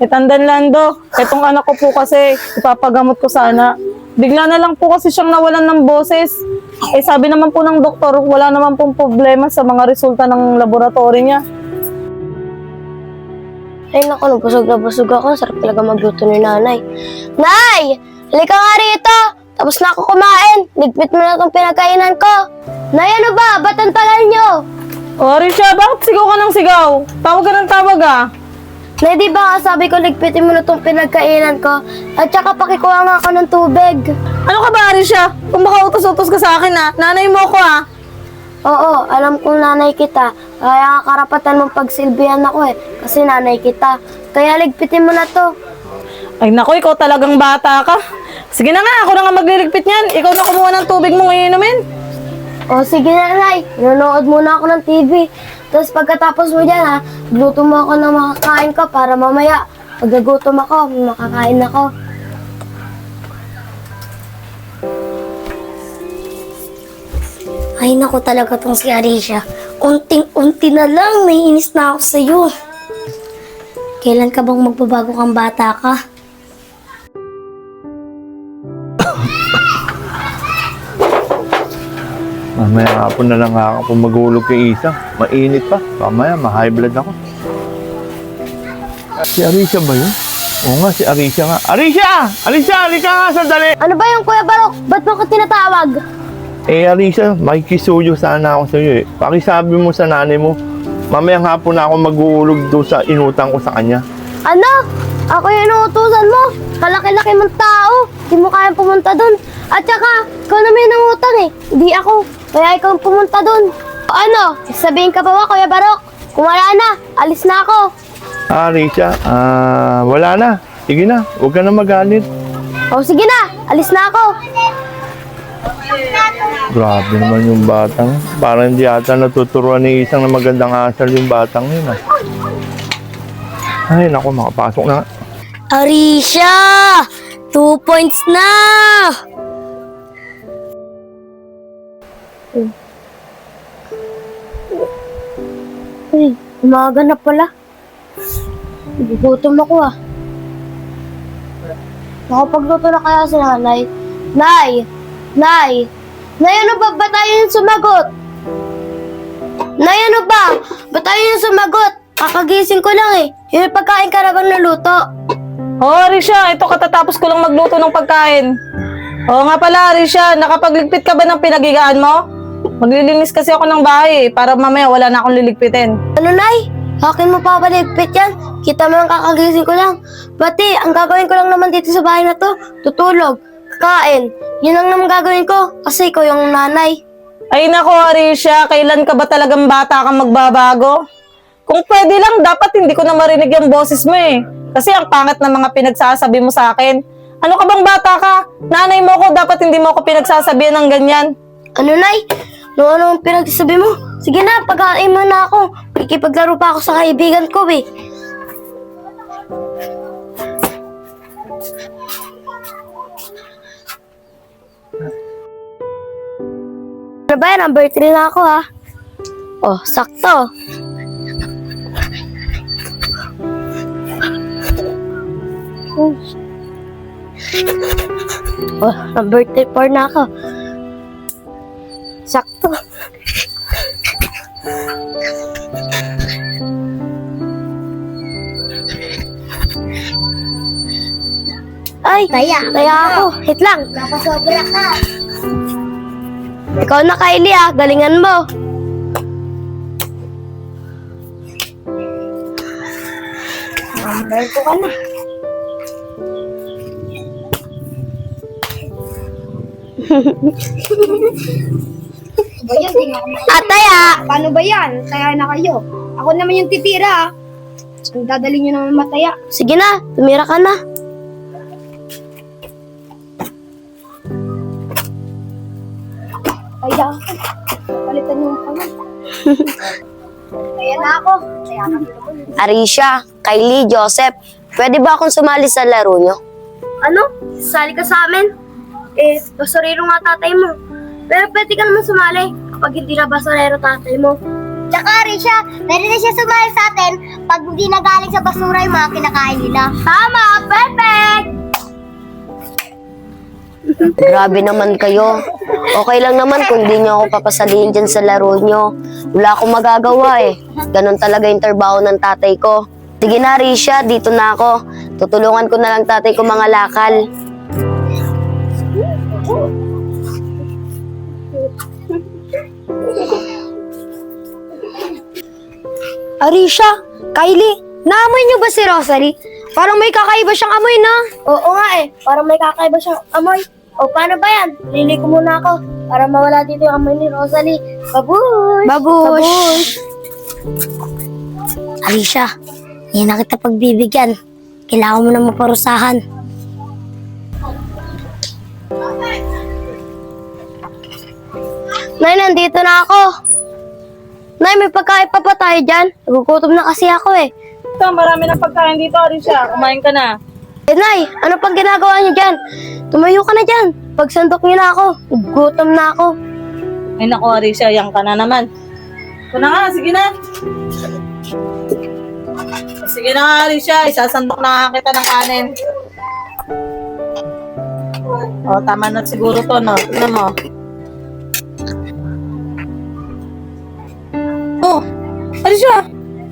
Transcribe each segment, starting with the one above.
Tandan Lando, etong anak ko po kasi ipapagamot ko sana. Bigla na lang po kasi siyang nawalan ng boses. Sabi naman po ng doktor, wala naman pong problema sa mga resulta ng laboratory niya. Ay naku, nabusog na busog ako. Sarap talaga magluto ni nanay. Nay! Halika nga rito! Tapos na ako kumain. Ligpit mo na itong pinagkainan ko. Nay, ano ba? Ba't ang tagal nyo? O, Arisha, bakit sigaw ka ng sigaw? Tawag ka ng tawag ah. Nay, di ba sabi ko ligpitin mo na itong pinagkainan ko? At saka pakikuha nga ako ng tubig. Ano ka ba, Arisha? Kung baka utos-utos ka sa akin ah. Nanay mo ko ah. Oo, alam kong nanay kita. Kaya karapatan mong pagsilbihan ako kasi nanay kita. Kaya ligpitin mo na to. Ay naku, ikaw talagang bata ka. Sige na nga, ako na nga magliligpit niyan. Ikaw na kumuha ng tubig mo ngayon naman. O sige na, Nay. Nanonood muna ako ng TV. Tapos pagkatapos mo dyan, luto mo ako ng makakain ko para mamaya, pag nagutom ako, makakain ako. Ay, naku talaga tong si Arisha. Unting-unti na lang, naiinis na ako sa'yo. Kailan ka bang magbabago kang bata ka? Mamaya hapon na lang ako magulog kay Isa. Mainit pa. Mamaya, ma-high blood ako. Si Arisha ba yun? Oo nga, si Arisha nga. Arisha! Arisha! Halika nga, sandali! Ano ba yung Kuya Barok? Ba't mo ko tinatawag? Arisha, makikisuyo sana ako sa iyo Pakisabi mo sa nanay mo, mamayang hapon na ako mag-uulog doon sa inutang ko sa kanya. Ano? Ako yung inuutusan mo? Kalaki-laki mong tao. Hindi mo kayang pumunta doon. At saka, ikaw na may nangutang Hindi ako. Kaya ikaw pumunta doon. O ano? Sabihin ka pa ba, Kuya Barok? Kung wala na, alis na ako. Arisha, wala na. Sige na, huwag ka na magalit. O sige na, alis na ako. Grabe naman yung batang. Parang hindi ata natuturuan ni Isang na magandang asal yung batang yun Ay, naku, makapasok na. Arisha! 2 points na! Uy, umaga na pala. Gugutom ako Nakapagluto na kaya si nanay? Nay! Nay! Nay, ano ba? Ba't tayo yung sumagot? Nay, ano ba? Ba't tayo yung sumagot? Kakagising ko lang Yung pagkain ka na bang naluto? Oo, Arisha, ito katatapos ko lang magluto ng pagkain. Oo nga pala, Arisha, nakapagligpit ka ba ng pinagigaan mo? Maglilinis kasi ako ng bahay para mamaya wala na akong liligpitin. Ano, Nay? Akin mo pa baligpit yan? Kita mo lang kakagising ko lang. Pati, ang gagawin ko lang naman dito sa bahay na to, tutulog, kakain. Yun lang naman gagawin ko kasi ikaw yung nanay. Ay nako, Arisha, kailan ka ba talagang bata kang magbabago? Kung pwede lang, dapat hindi ko na marinig yung boses mo Kasi ang pangit ng mga pinagsasabi mo sa akin. Ano ka bang bata ka? Nanay mo ko, dapat hindi mo ako pinagsasabihan ng ganyan. Ano, Nay? Ano pinagsasabi mo? Sige na, pagkain mo na ako. Ikipaglaro pa ako sa kaibigan ko Ano ba yan? Number 3 na ako Oh, sakto. Oh, number 4 na ako. Sakto. Ay, taya ako. Hit lang. Napasobra ka. Ikaw na, Kylie galingan mo. Number ko ka na. Taya! Paano ba yan? Taya na kayo. Ako naman yung titira. Ang dadali nyo naman mataya. Sige na, tumira ka na. Taya ako. Palitan nyo yung kamay. Taya na ako. Taya na ako. Arisha, Kylie, Joseph, pwede ba akong sumali sa laro nyo? Ano? Sali ka sa amin? Basurero nga tatay mo. Pero pwede ka naman sumali kapag hindi na basurero tatay mo. Tsaka Risha, pwede na siya sumali sa atin pag hindi na galing sa basura yung mga kinakain nila. Tama! Perfect! Grabe naman kayo. Okay lang naman kung di nyo ako papasalihin dyan sa laro nyo. Wala akong magagawa eh. Ganon talaga yung trabaho ng tatay ko. Sige na, Risha, dito na ako. Tutulungan ko na lang tatay ko mga lakal. Arisha, Kylie, naamoy niyo ba si Rosalie? Parang may kakaiba siyang amoy na. Oo nga eh, parang may kakaiba siyang amoy. O paano ba yan? Lili ko muna ako para mawala dito yung amoy ni Rosalie. Babush! Babush! Arisha, hindi na kita pagbibigyan. Kailangan mo na maparusahan. Nay, nandito na ako. Nay, may pagkain pa ba tayo dyan? Nagugutom na kasi ako eh. Ito, marami ng pagkain dito, Arisha. Kumain ka na. Eh, Nay, ano pang ginagawa niyo dyan? Tumayo ka na dyan. Pagsandok niyo na ako. Nagugutom na ako. Ay naku, Arisha, yang ka na naman. Ito na nga, sige na. Sige na nga, Arisha. Isasandok na nga kita ng kanin. O, tama na siguro to, no? Tignan mo. Oh, Arisha!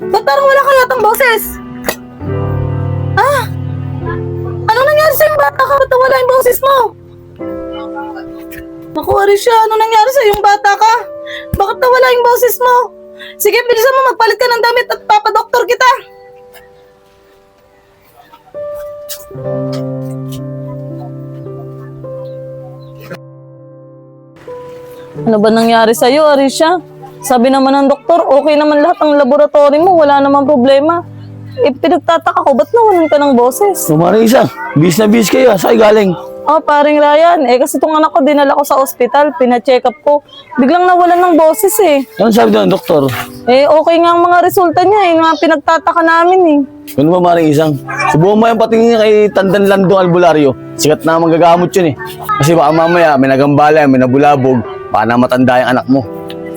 Ba't parang wala ka yatang boses? Ah! Anong nangyari sa'yo, bata ka? Ba't wala yung boses mo? Naku, Arisha, ano nangyari sa yung bata ka? Bakit nawala yung boses mo? Sige, bilisan mo, magpalit ka ng damit at papadoktor kita. Ano ba nangyari sa'yo, Arisha? Sabi naman ng doktor, okay naman lahat ng laboratory mo, wala namang problema. Eh, pinagtataka ko, ba't nawalan ka ng boses? Marisa, bis na bis kayo. Saan kayo galing? Oh, paring Ryan, eh kasi itong anak ko, dinala ko sa ospital, pina-check up ko. Biglang nawalan ng boses eh. Ano sabi doon, doktor? Eh, okay nga ang mga resulta niya eh, nga pinagtataka namin eh. Ano ba, Maring Isang? Subukan mo yung patingin kay Tandan Landong Albularyo. Sikat na manggagamot yun eh. Kasi baka mamaya, may nagambala, may nabulabog, baka na matanda yung anak mo.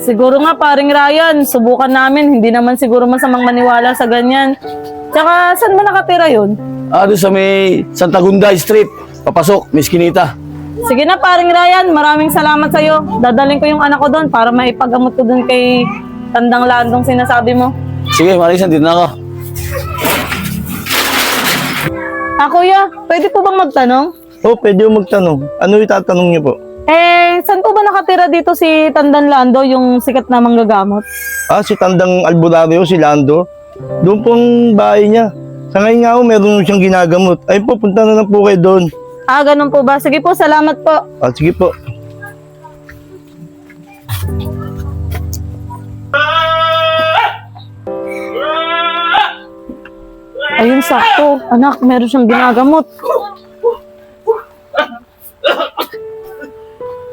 Siguro nga, paring Ryan, subukan namin, hindi naman siguro masamang maniwala sa ganyan. Tsaka, saan ba nakatira yun? Doon sa may Santa Gunda Street. Papasok, Miss Kinita. Sige na, paring Ryan, maraming salamat sa'yo. Dadaling ko yung anak ko doon para maipagamot ko doon kay Tandang Landong sinasabi mo. Sige, Maring Isang, dito na ako. Kuya, pwede po bang magtanong? Oh, pwede yung magtanong. Ano itatanong niyo po? Eh, saan po ba nakatira dito si Tandan Lando, yung sikat na manggagamot? Si Tandang Albularyo, si Lando. Doon pong bahay niya. Sa ngayon nga meron siyang ginagamot. Ay po, punta na lang po kayo doon. Ganun po ba? Sige po, salamat po. Sige po. Ayun, sakto. Anak, meron siyang ginagamot.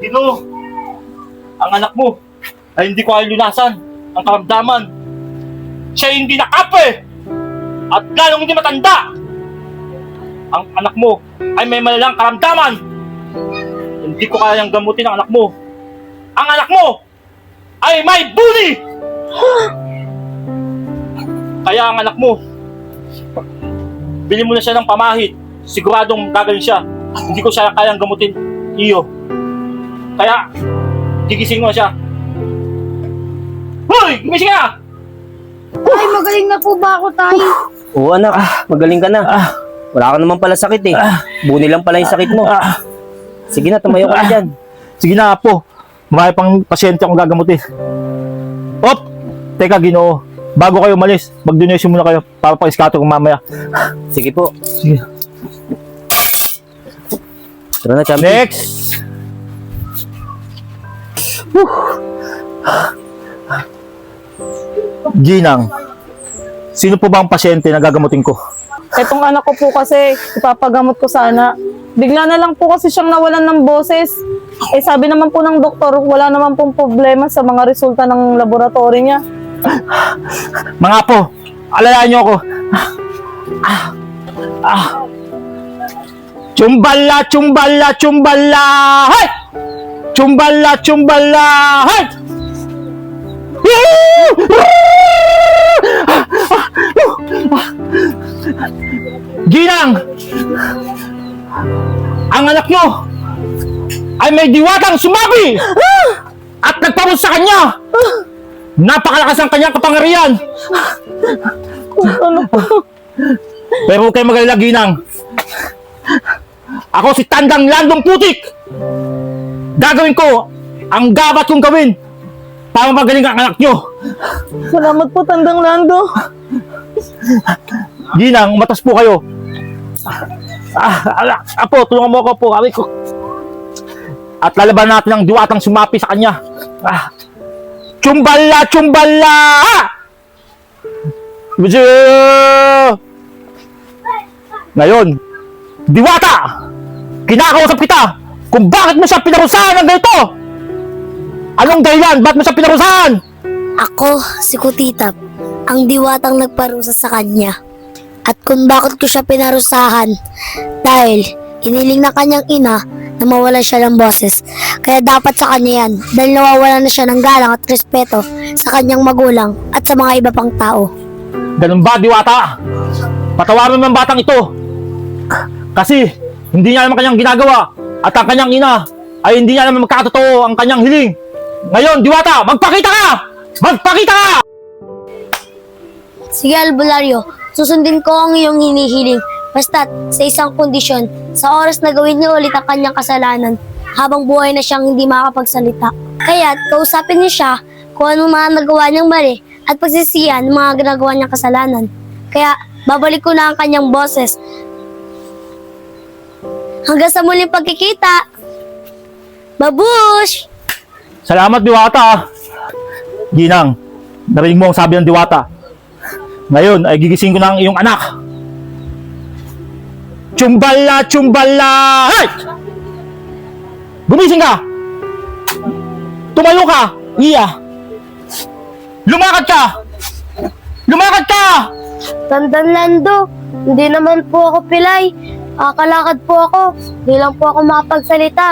Dino, ang anak mo ay hindi ko lunasan ang karamdaman. Siya hindi nakape at lalong hindi matanda. Ang anak mo ay may malalang karamdaman. Hindi ko kayang gamutin ang anak mo. Ang anak mo ay may bully. Kaya ang anak mo, bili mo na siya ng pamahit. Siguradong gagaling siya. Hindi ko siya kayang gamutin, iyo. Kaya, gigising mo siya. Hoy! Gumising ka! Ay, magaling na po ba ako, Tay? Oo anak, magaling ka na. Wala ka naman pala sakit eh. Buni lang pala yung sakit mo. Sige na, tumayo ka na dyan. Sige na po. Marami pang pasyente akong gagamutin. Op! Teka, Ginoo. Bago kayo umalis, mag-donation muna kayo para pang-iskato kong mamaya. Sige po. Sige. Tara na, champion. Next! Ginang, sino po ba ang pasyente na gagamutin ko? Etong anak ko po kasi, ipapagamot ko sana. Bigla na lang po kasi siyang nawalan ng boses. Eh sabi naman po ng doktor, wala naman pong problema sa mga resulta ng laboratory niya. Mga po, alalaan niyo ako. Chumbala, chumbala, chumbala! Hay! Chumbala, chumbala! Hay! Ginang! Ang anak nyo ay may diwatang sumabi at nagpamot sa kanya. Napakalakas ang kanyang kapangyarihan. Pero huwag kayo mag-alala, Ginang. Ako si Tandang Landong Putik. Gagawin ko ang dapat kong gawin para magaling ang anak nyo. Salamat po, Tandang Lando. Ginang, umatas po kayo. Apo, tulungan mo ako po. Awi ko. At lalaban natin ang diwatang sumapi sa kanya. Chumbala! Chumbala! Ngayon, diwata! Kinakausap kita kung bakit mo siya pinarusahan ng ganito! Anong dahilan? Bakit mo siya pinarusahan? Ako, si Kutitap, ang diwatang nagparusa sa kanya. At kung bakit ko siya pinarusahan, dahil iniling ng kanyang ina na mawalan siya ng boses. Kaya dapat sa kanya yan, dahil nawawalan na siya ng galang at respeto sa kanyang magulang at sa mga iba pang tao. Ganun ba, diwata? Patawarin mo ang batang ito. Kasi hindi niya naman kanyang ginagawa at ang kanyang ina ay hindi niya naman magkakatotoo ang kanyang hiling. Ngayon, diwata, magpakita ka! Magpakita ka! Sige Albularyo, susundin ko ang iyong hinihiling. Basta't sa isang kondisyon, sa oras na gawin niya ulit ang kanyang kasalanan, habang buhay na siyang hindi makakapagsalita. Kaya't kausapin niyo siya kung anong mga nagawa niyang mali at pagsisihan ng mga ginagawa niyang kasalanan. Kaya babalik ko na ang kanyang boses. Hanggang sa muling pagkikita. Babush! Salamat, diwata. Ginang, narinig mo ang sabi ng diwata. Ngayon ay gigising ko na ang iyong anak. Chumbala! Chumbala! Hey! Gumising ka! Tumayo ka! Iya! Lumakad ka! Lumakad ka! Tandang Lando, hindi naman po ako pilay. Kakalakad po ako. Hindi lang po ako makapagsalita.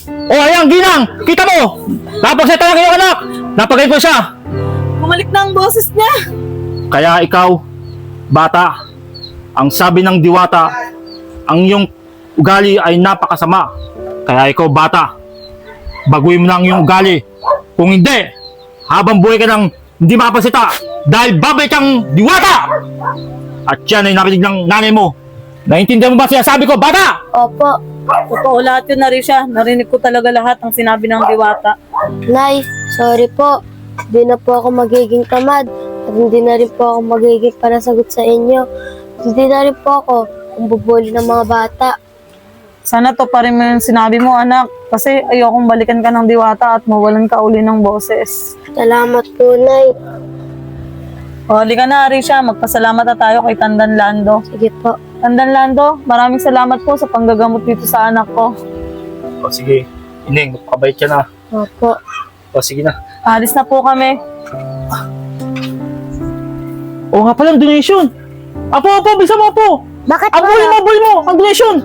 O ayan, Ginang! Kita mo! Napagsalita ng iyong anak! Napagay ko siya! Bumalik na ang boses niya. Kaya ikaw, bata, ang sabi ng diwata, ang iyong ugali ay napakasama. Kaya ikaw, bata, baguhin mo na ang iyong ugali. Kung hindi, habang buhay ka ng hindi makapasita dahil babay kang diwata! At yan ay narinig ng nanay mo. Naintindihan mo ba siya sabi ko, bata? Opo. Totoo lahat yun, Arisha. Narinig ko talaga lahat ng sinabi ng diwata. Nay, sorry po. Hindi na po ako magiging tamad. At hindi na rin po ako magiging panasagot sa inyo. Hindi na rin po ako ang bubuli ng mga bata. Sana to pa rin mo yung sinabi mo, anak. Kasi ayokong balikan ka ng diwata at mawalan ka uli ng boses. Salamat po, Nay. O, halika na, Arisha. Magpasalamat na tayo kay Tandang Lando. Sige po. Tandang Lando, maraming salamat po sa panggagamot dito sa anak ko. O sige, Ining, magpakabait ka na. Opo. O sige na. Alis na po kami. O nga pala, donation. Apo, bisa mo po. Bakit Abuli mo, ang donation.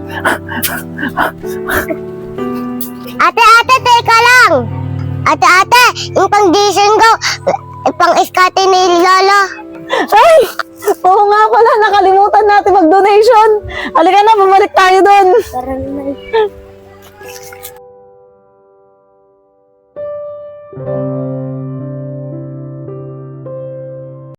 Ate, teka lang! Ate, yung pang-dishon ko, pang-iskate ni Lola. Ay! Oo nga pala, nakalimutan natin mag-donation. Halika na, bumalik tayo doon. Tara na, Nay.